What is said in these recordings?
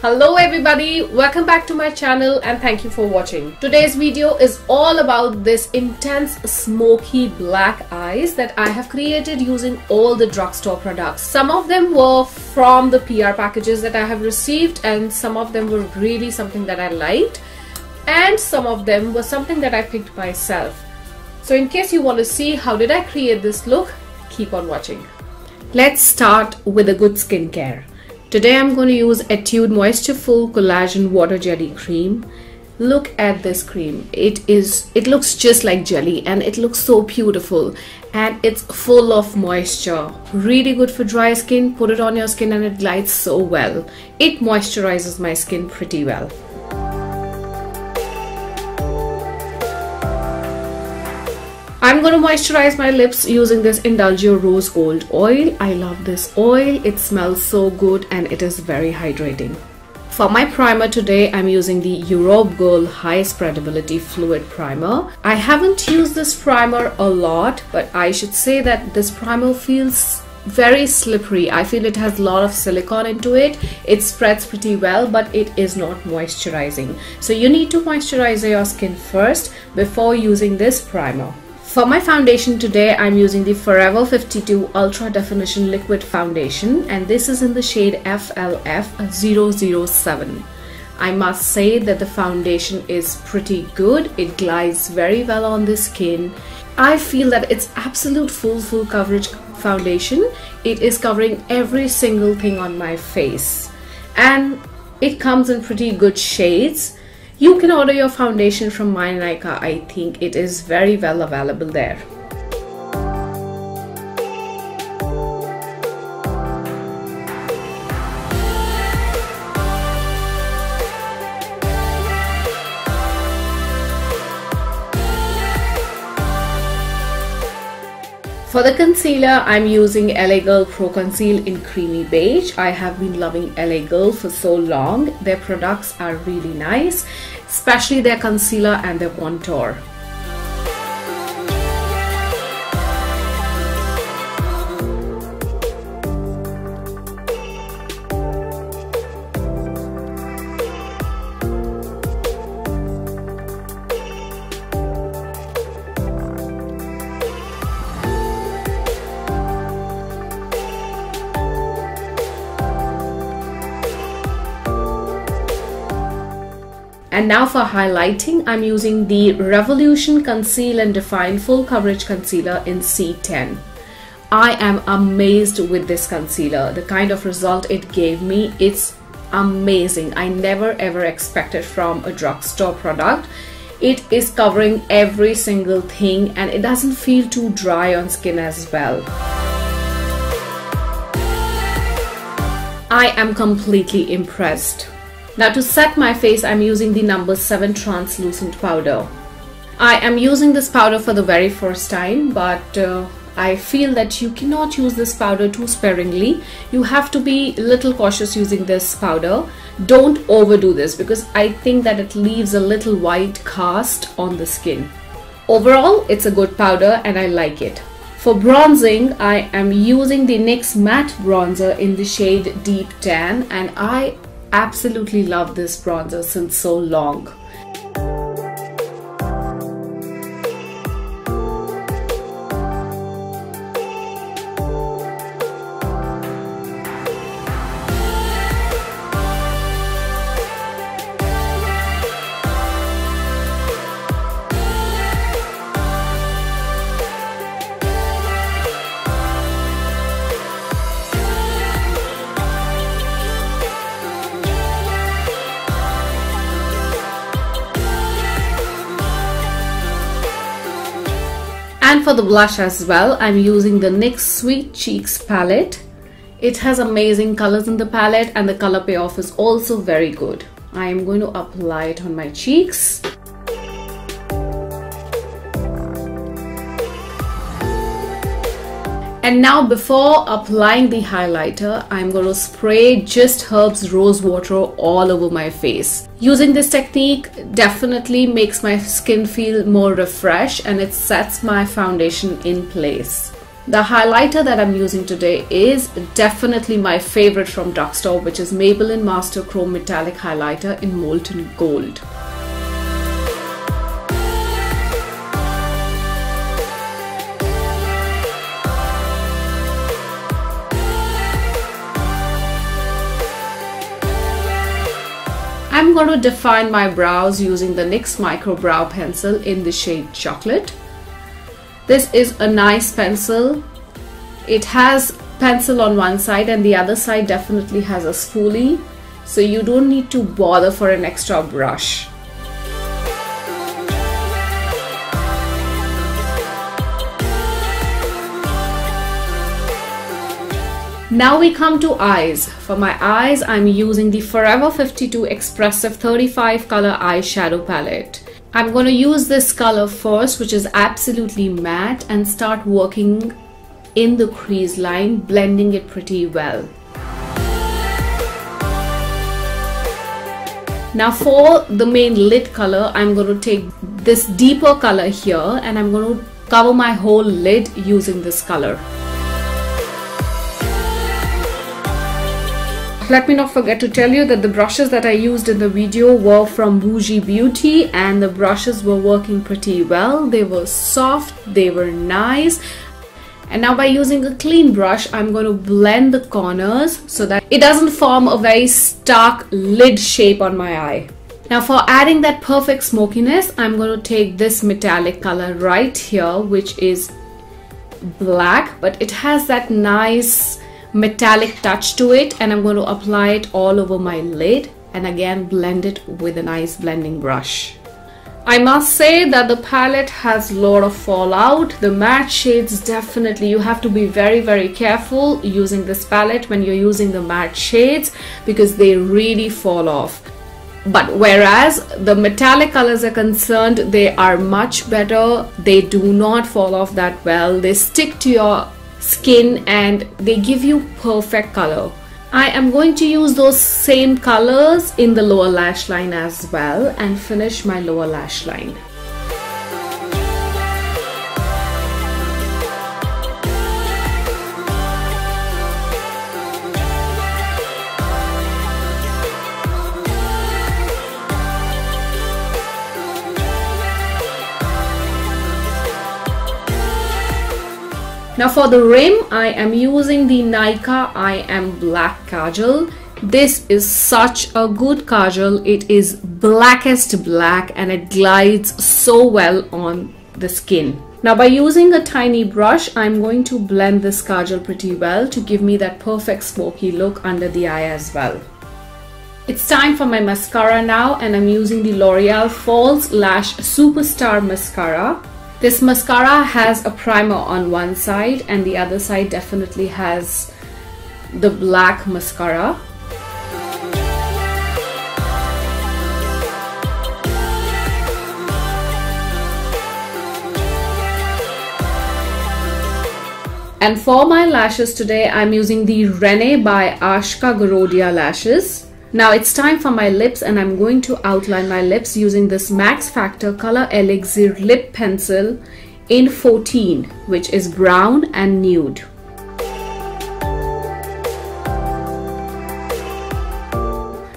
Hello everybody, welcome back to my channel and thank you for watching. Today's video is all about this intense smoky black eyes that I have created using all the drugstore products. Some of them were from the PR packages that I have received and some of them were really something that I liked and some of them were something that I picked myself. So in case you want to see how did I create this look, keep on watching. Let's start with a good skincare. Today I'm going to use Etude Moisture Full Collagen Water Jelly Cream. Look at this cream. It looks just like jelly and it looks so beautiful and it's full of moisture. Really good for dry skin. Put it on your skin and it glides so well. It moisturizes my skin pretty well. I'm going to moisturize my lips using this Indulgeo Rose Gold oil. I love this oil. It smells so good and it is very hydrating. For my primer today, I'm using the Europe Girl High Spreadability Fluid Primer. I haven't used this primer a lot, but I should say that this primer feels very slippery. I feel it has a lot of silicone into it. It spreads pretty well, but it is not moisturizing. So you need to moisturize your skin first before using this primer. For my foundation today, I'm using the Forever 52 Ultra Definition Liquid Foundation and this is in the shade FLF007. I must say that the foundation is pretty good. It glides very well on the skin. I feel that it's absolute full coverage foundation. It is covering every single thing on my face and it comes in pretty good shades. You can order your foundation from Nykaa. I think it is very well available there. For the concealer, I'm using LA Girl Pro Conceal in Creamy Beige. I have been loving LA Girl for so long. Their products are really nice, especially their concealer and their contour. And now for highlighting, I'm using the Revolution Conceal and Define Full Coverage Concealer in C10. I am amazed with this concealer. The kind of result it gave me, it's amazing. I never ever expected from a drugstore product. It is covering every single thing and it doesn't feel too dry on skin as well. I am completely impressed. Now to set my face, I'm using the No7 Transluscent powder. I am using this powder for the very first time, but I feel that you cannot use this powder too sparingly. You have to be a little cautious using this powder. Don't overdo this because I think that it leaves a little white cast on the skin. Overall, it's a good powder and I like it. For bronzing, I am using the NYX Matte Bronzer in the shade Deep Tan and I absolutely love this bronzer since so long. And for the blush as well, I'm using the NYX Sweet Cheeks palette. It has amazing colors in the palette and the color payoff is also very good. I am going to apply it on my cheeks. And now before applying the highlighter, I'm going to spray Just Herbs Rose Water all over my face. Using this technique definitely makes my skin feel more refreshed and it sets my foundation in place. The highlighter that I'm using today is definitely my favorite from Drugstore, which is Maybelline Master Chrome Metallic Highlighter in Molten Gold. I'm going to define my brows using the NYX Micro Brow Pencil in the shade Chocolate. This is a nice pencil. It has pencil on one side and the other side definitely has a spoolie, so you don't need to bother for an extra brush. Now we come to eyes. For my eyes, I'm using the Forever 52 Expressive 35 color eyeshadow palette. I'm going to use this color first, which is absolutely matte, and start working in the crease line, blending it pretty well. Now for the main lid color, I'm going to take this deeper color here and I'm going to cover my whole lid using this color. Let me not forget to tell you that the brushes that I used in the video were from Bougie Beauty, and the brushes were working pretty well. They were soft, they were nice. And now by using a clean brush, I'm going to blend the corners so that it doesn't form a very stark lid shape on my eye. Now for adding that perfect smokiness, I'm going to take this metallic color right here, which is black, but it has that nice metallic touch to it, and I'm going to apply it all over my lid and again blend it with a nice blending brush. I must say that the palette has a lot of fallout. The matte shades, definitely you have to be very careful using this palette when you're using the matte shades, because they really fall off. But whereas the metallic colors are concerned, they are much better. They do not fall off that well. They stick to your skin and they give you perfect color. I am going to use those same colors in the lower lash line as well and finish my lower lash line. Now for the rim, I am using the Nykaa I Am Black Kajal. This is such a good kajal. It is blackest black and it glides so well on the skin. Now by using a tiny brush, I'm going to blend this kajal pretty well to give me that perfect smoky look under the eye as well. It's time for my mascara now, and I'm using the L'Oreal False Lash Superstar Mascara. This mascara has a primer on one side and the other side definitely has the black mascara. And for my lashes today, I'm using the Rene by Ashka Garodia lashes. Now it's time for my lips, and I'm going to outline my lips using this Max Factor Color Elixir Lip Pencil in 14, which is brown and nude.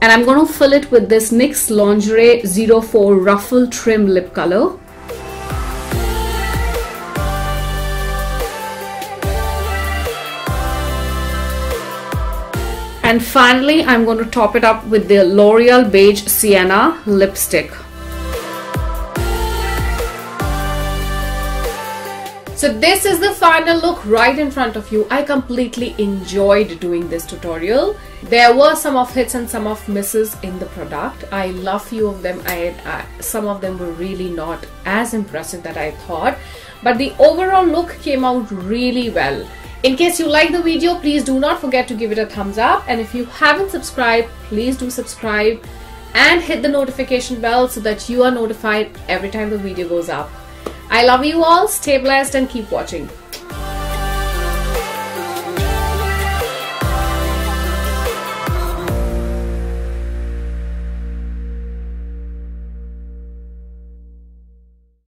And I'm going to fill it with this NYX Lingerie 04 Ruffle Trim Lip Color. And finally, I'm going to top it up with the L'Oreal Beige Sienna lipstick. So this is the final look right in front of you. I completely enjoyed doing this tutorial. There were some of hits and some of misses in the product. I love few of them. Some of them were really not as impressive that I thought. But the overall look came out really well. In case you like the video, please do not forget to give it a thumbs up, and if you haven't subscribed, please do subscribe and hit the notification bell so that you are notified every time the video goes up. I love you all, stay blessed and keep watching.